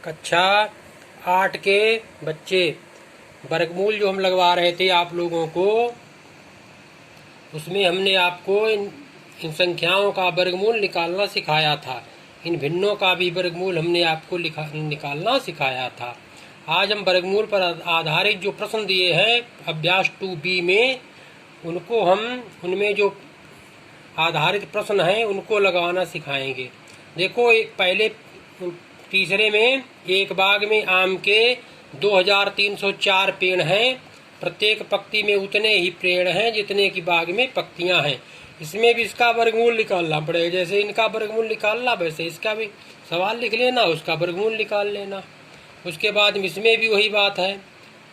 कक्षा 8 के बच्चे वर्गमूल जो हम लगवा रहे थे आप लोगों को, उसमें हमने आपको इन संख्याओं का वर्गमूल निकालना सिखाया था। इन भिन्नों का भी वर्गमूल हमने आपको निकालना सिखाया था। आज हम वर्गमूल पर आधारित जो प्रश्न दिए हैं अभ्यास 2B में, उनको हम उनमें जो आधारित प्रश्न हैं उनको लगाना सिखाएंगे। देखो, एक पहले तीसरे में एक बाग में आम के 2304 पेड़ हैं। प्रत्येक पत्ती में उतने ही पेड़ हैं जितने की बाग में पत्तियां हैं। इसमें भी इसका वर्गमूल निकालना पड़ेगा। जैसे इनका वर्गमूल निकालना वैसे इसका भी सवाल लिख लेना, उसका वर्गमूल निकाल लेना। उसके बाद इसमें भी वही बात है।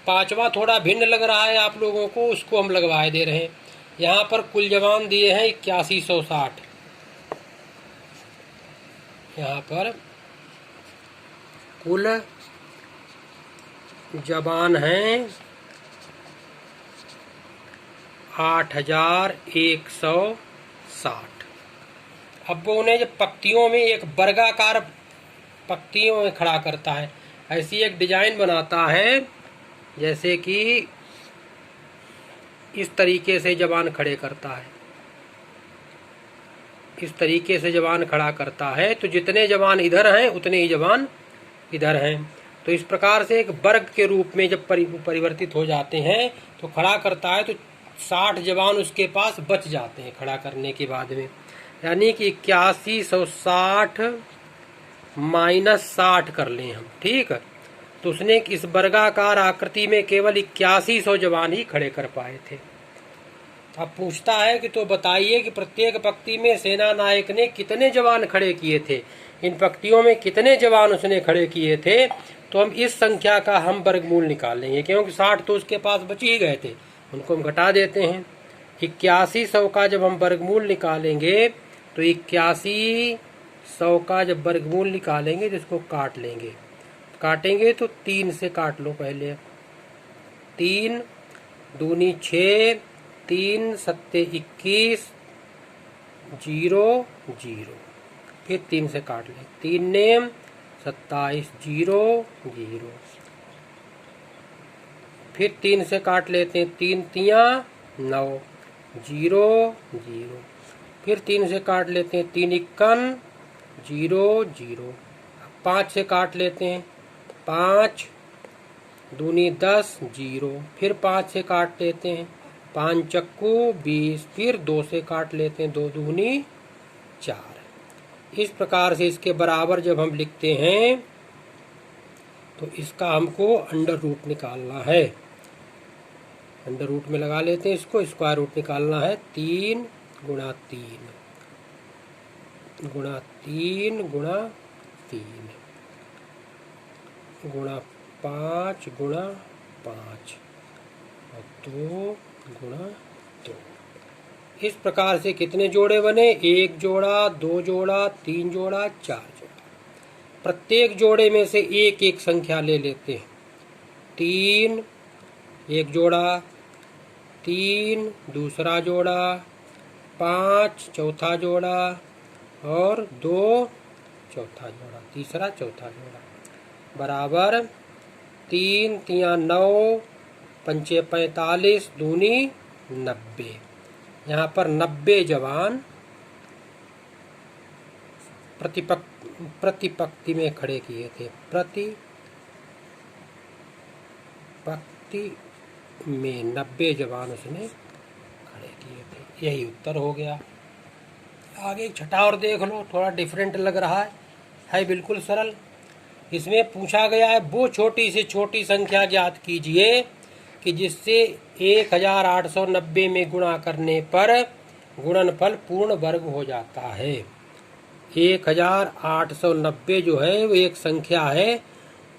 पांचवा थोड़ा भिन्न लग रहा है आप लोगों को, उसको हम लगवाए दे रहे हैं। यहाँ पर कुल जवान दिए हैं 8160। यहाँ पर कुल जवान हैं 8160। अब वो उन्हें जब पत्तियों में एक वर्गाकार पत्तियों में खड़ा करता है, ऐसी एक डिजाइन बनाता है जैसे कि इस तरीके से जवान खड़े करता है। इस तरीके से जवान खड़ा करता है तो जितने जवान इधर हैं उतने ही जवान इधर हैं। तो इस प्रकार से एक वर्ग के रूप में जब परिवर्तित हो जाते हैं तो खड़ा करता है तो 60 जवान उसके पास बच जाते हैं खड़ा करने के बाद में। यानी कि 8160 माइनस 60 कर लें हम, ठीक है। तो उसने इस वर्गाकार आकृति में केवल 8100 जवान ही खड़े कर पाए थे। अब पूछता है कि तो बताइए कि प्रत्येक पंक्ति में सेना नायक ने कितने जवान खड़े किए थे, इन पंक्तियों में कितने जवान उसने खड़े किए थे। तो हम इस संख्या का हम वर्गमूल निकालेंगे, क्योंकि 60 तो उसके पास बच ही गए थे, उनको हम घटा देते हैं। 8100 का जब हम वर्गमूल निकालेंगे तो 8100 का जब वर्गमूल निकालेंगे तो इसको काट लेंगे। काटेंगे तो 3 से काट लो पहले। 3 दूनी 6, 3 सत्ते 21, 0 0। फिर 3 से काट लें। 3 नेम 27, 0 0। फिर 3 से काट लेते हैं। 3 तियाँ 9, 0 0। फिर 3 से काट लेते हैं। 3 इक्कन 0 0। 5 से काट लेते हैं। 5 दूनी 10, 0। फिर 5 से काट लेते हैं। 5 चक्कू 20। फिर 2 से काट लेते हैं। 2 दूनी 4। इस प्रकार से इसके बराबर जब हम लिखते हैं तो इसका हमको अंडर रूट निकालना है। अंडर रूट में लगा लेते हैं इसको। स्क्वायर रूट निकालना है। 3 गुणा 3 गुणा 3 गुणा 3 गुणा 5 गुणा 5 और 2 गुणा 2। इस प्रकार से कितने जोड़े बने? 1 जोड़ा, 2 जोड़ा, 3 जोड़ा, 4 जोड़ा। प्रत्येक जोड़े में से एक एक संख्या ले लेते हैं। 3 एक जोड़ा, 3 दूसरा जोड़ा, 5 चौथा जोड़ा और 2 चौथा जोड़ा, तीसरा चौथा जोड़ा, बराबर 3 तियाँ 9, पंचे 45, दूनी 90। यहाँ पर 90 जवान प्रतिपक्ति में खड़े किए थे। प्रतिपक्ति में 90 जवान उसने खड़े किए थे। यही उत्तर हो गया। आगे छठा और देख लो, थोड़ा डिफरेंट लग रहा है बिल्कुल सरल। इसमें पूछा गया है वो छोटी से छोटी संख्या ज्ञात कीजिए कि जिससे 1890 में गुणा करने पर गुणनफल पूर्ण वर्ग हो जाता है। 1890 जो है वो एक संख्या है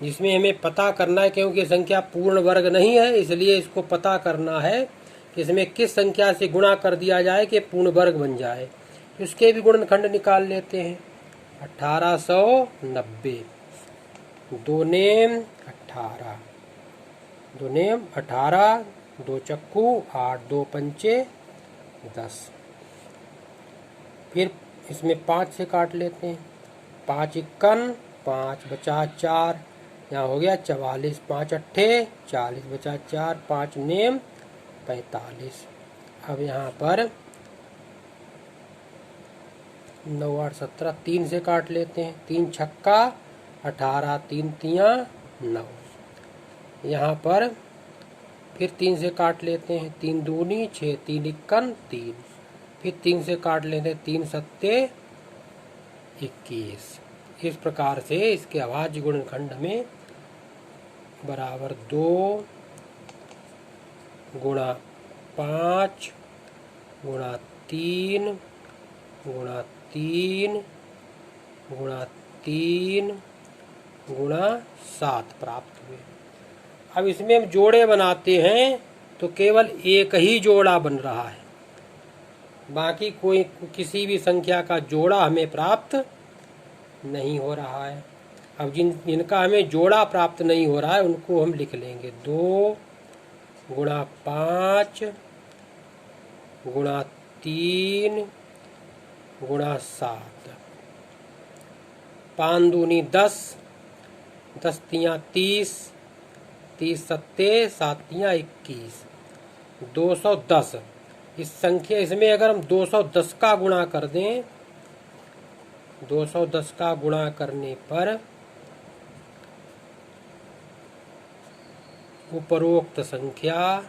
जिसमें हमें पता करना है, क्योंकि संख्या पूर्ण वर्ग नहीं है, इसलिए इसको पता करना है कि इसमें किस संख्या से गुणा कर दिया जाए कि पूर्ण वर्ग बन जाए। इसके भी गुणनखंड निकाल लेते हैं। 1890 2 नेम 18, 2 नेम 18, 2 चक्कू 8, 2 पंचे 10। फिर इसमें 5 से काट लेते हैं। 5 इक्कन 5 बचा 4, यहाँ हो गया 44, 5 अट्ठे 40 बचा 4, 5 नेम 45। अब यहाँ पर 9 8 17, 3 से काट लेते हैं, 3 छक्का 18, 3 तियाँ 9। यहाँ पर फिर 3 से काट लेते हैं, 3 दूनी 6, 3 इक्कन 3, फिर 3 से काट लेते हैं, 3 सत्ते 21। इस प्रकार से इसके अभाज्य गुणनखंड में बराबर 2 गुणा 5 गुणा 3 गुणा 3 गुणा 3 गुणा 7 प्राप्त हुए। अब इसमें हम जोड़े बनाते हैं तो केवल एक ही जोड़ा बन रहा है, बाकी कोई किसी भी संख्या का जोड़ा हमें प्राप्त नहीं हो रहा है। अब जिनका हमें जोड़ा प्राप्त नहीं हो रहा है उनको हम लिख लेंगे 2 गुणा 5 गुणा 3 गुणा 7। 5 दूनी 10, 10 तियाँ 30, 30 सत्ते 7 तियाँ 21, 210। इस संख्या इसमें अगर हम 210 का गुणा कर दें, 210 का गुणा करने पर उपरोक्त संख्या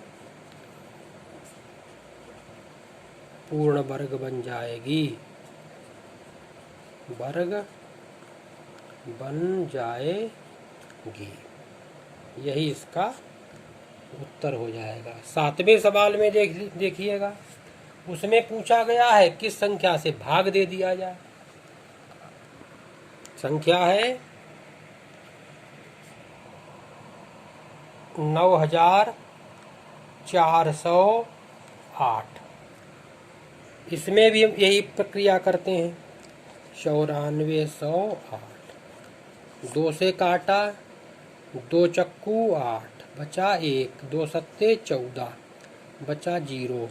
पूर्ण वर्ग बन जाएगी, वर्ग बन जाएगी। यही इसका उत्तर हो जाएगा। 7वें सवाल में देखिएगा, उसमें पूछा गया है किस संख्या से भाग दे दिया जाए। संख्या है 9408। इसमें भी हम यही प्रक्रिया करते हैं, 9408। 2 से काटा, 2 चक्कू 8 बचा 1, 2 सत्ते 14 बचा 0,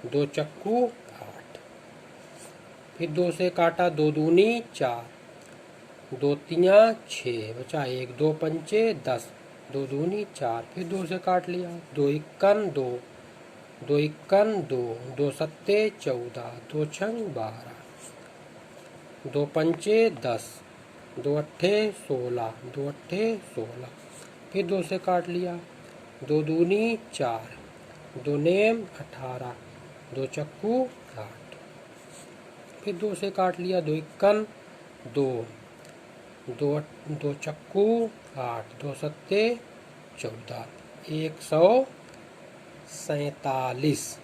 2 चक्कू 8। फिर 2 से काटा, 2 दूनी 4, 2 तियाँ 6 बचा 1, 2 पंचे 10, 2 दूनी 4। फिर 2 से काट लिया, 2 इक्कन 2, 2 इक्कन 2, 2 सत्ते 14, 2 छंग 12, 2 पंचे 10, 2 अट्ठे 16, 2 अट्ठे 16। फिर 2 से काट लिया, 2 दूनी 4, 2 नेम 18, 2 चक्कू 8। फिर 2 से काट लिया, 2 इक्कन 2, 2 चक्कू 8, 2 सत्ते 14, 147,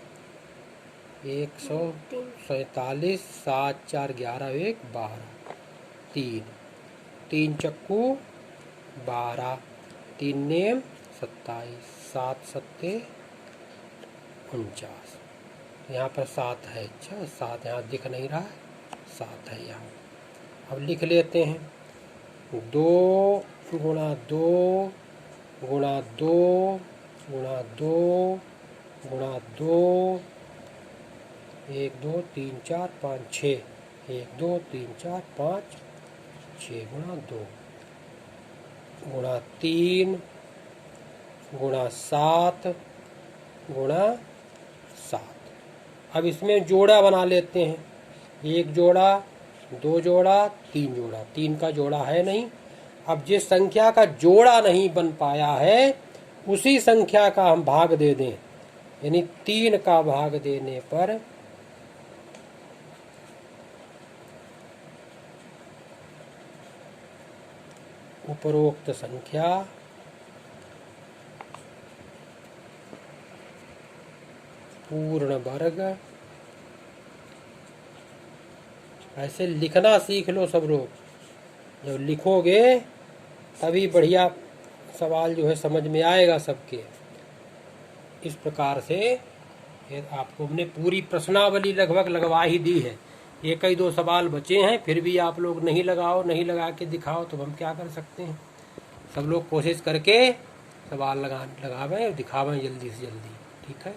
147, 7 4 11 1 12, 3 चक्कू 12, 3 नेम 27, 7 सत्ते 49। यहाँ पर 7 है, अच्छा 7 यहाँ दिख नहीं रहा है, 7 है यहाँ। अब लिख लेते हैं, 2 गुणा 2 गुणा 2 गुणा 2 गुणा 2, 1 2 3 4 5 6, 1 2 3 4 5 6 गुणा 2 गुणा 3 गुणा 7 गुणा 7। अब इसमें जोड़ा बना लेते हैं, 1 जोड़ा 2 जोड़ा 3 जोड़ा। 3 का जोड़ा है नहीं। अब जिस संख्या का जोड़ा नहीं बन पाया है उसी संख्या का हम भाग दे दें, यानी 3 का भाग देने पर उपरोक्त संख्या पूर्ण वर्ग। ऐसे लिखना सीख लो सब लोग, जब लिखोगे तभी बढ़िया सवाल जो है समझ में आएगा सबके। इस प्रकार से आपको हमने पूरी प्रश्नावली लगभग लगवा ही दी है। एक ही 2 सवाल बचे हैं, फिर भी आप लोग नहीं लगा के दिखाओ तो हम क्या कर सकते हैं। सब लोग कोशिश करके सवाल लगावें और दिखावें जल्दी से जल्दी, ठीक है।